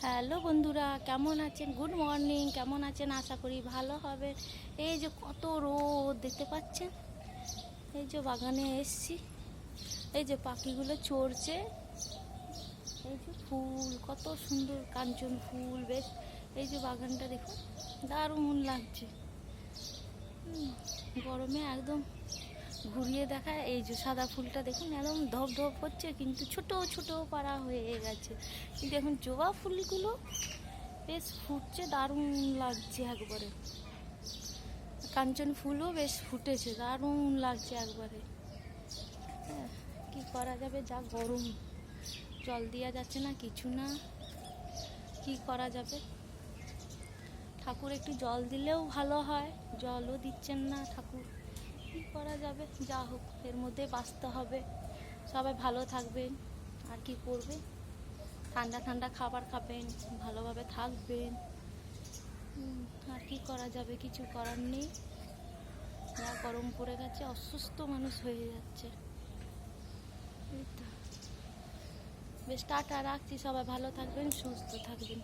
Hello বন্ধুরা, কেমন আছেন? Good morning. কেমন আছেন? আশা করি ভালো হবে। এই যে কত রোদ দেখতে পাচ্ছেন। এই যে বাগানে এসছি, এই যে পাখিগুলো চড়ছে। এই যে ফুল, কত সুন্দর কাঞ্চন ফুল। বেশ, এই যে বাগানটা দেখুন, দারুণ লাগছে। গরমে একদম ঘুরিয়ে দেখায়। এই যে সাদা ফুলটা দেখুন, একদম ধপ ধপ করছে, কিন্তু ছোট ছোট পাড়া হয়ে গেছে। কিন্তু এখন জবা ফুলগুলো বেশ ফুটছে, দারুণ লাগছে একবারে। কাঞ্চন ফুলও বেশ ফুটেছে, দারুণ লাগছে একবারে। কি করা যাবে, যা গরম, জল দেওয়া যাচ্ছে না, কিছু না, কি করা যাবে। ঠাকুর একটু জল দিলেও ভালো হয়, জলও দিচ্ছেন না ঠাকুর। কি করা যাবে, যা হোক, এর মধ্যে বাঁচতে হবে। সবাই ভালো থাকবেন, আর কি করবে। ঠান্ডা ঠান্ডা খাবার খাবেন, ভালোভাবে থাকবেন। আর কি করা যাবে, কিছু করার নেই। যা গরম পড়ে গেছে, অসুস্থ মানুষ হয়ে যাচ্ছে। বেশ, টাটা, রাখছি। সবাই ভালো থাকবেন, সুস্থ থাকবেন।